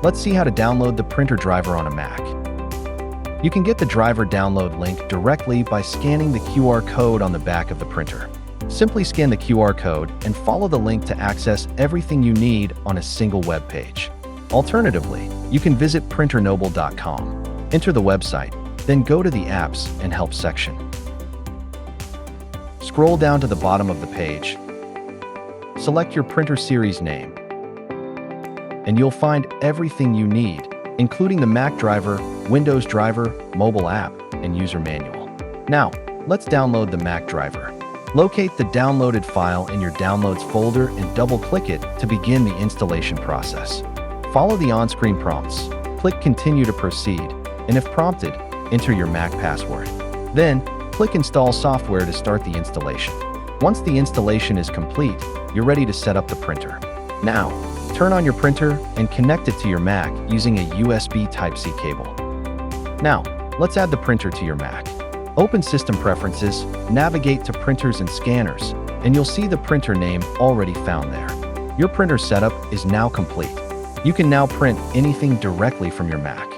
let's see how to download the printer driver on a Mac. You can get the driver download link directly by scanning the QR code on the back of the printer. Simply scan the QR code and follow the link to access everything you need on a single web page. Alternatively, you can visit printernoble.com, enter the website, then go to the Apps and Help section. Scroll down to the bottom of the page, select your printer series name, and you'll find everything you need, including the Mac driver, Windows driver, mobile app, and user manual. Now, let's download the Mac driver. Locate the downloaded file in your Downloads folder and double-click it to begin the installation process. Follow the on-screen prompts. Click Continue to proceed, and if prompted, enter your Mac password. Then, click Install Software to start the installation. Once the installation is complete, you're ready to set up the printer. Now, turn on your printer and connect it to your Mac using a USB Type-C cable. Now, let's add the printer to your Mac. Open System Preferences, navigate to Printers and Scanners, and you'll see the printer name already found there. Your printer setup is now complete. You can now print anything directly from your Mac.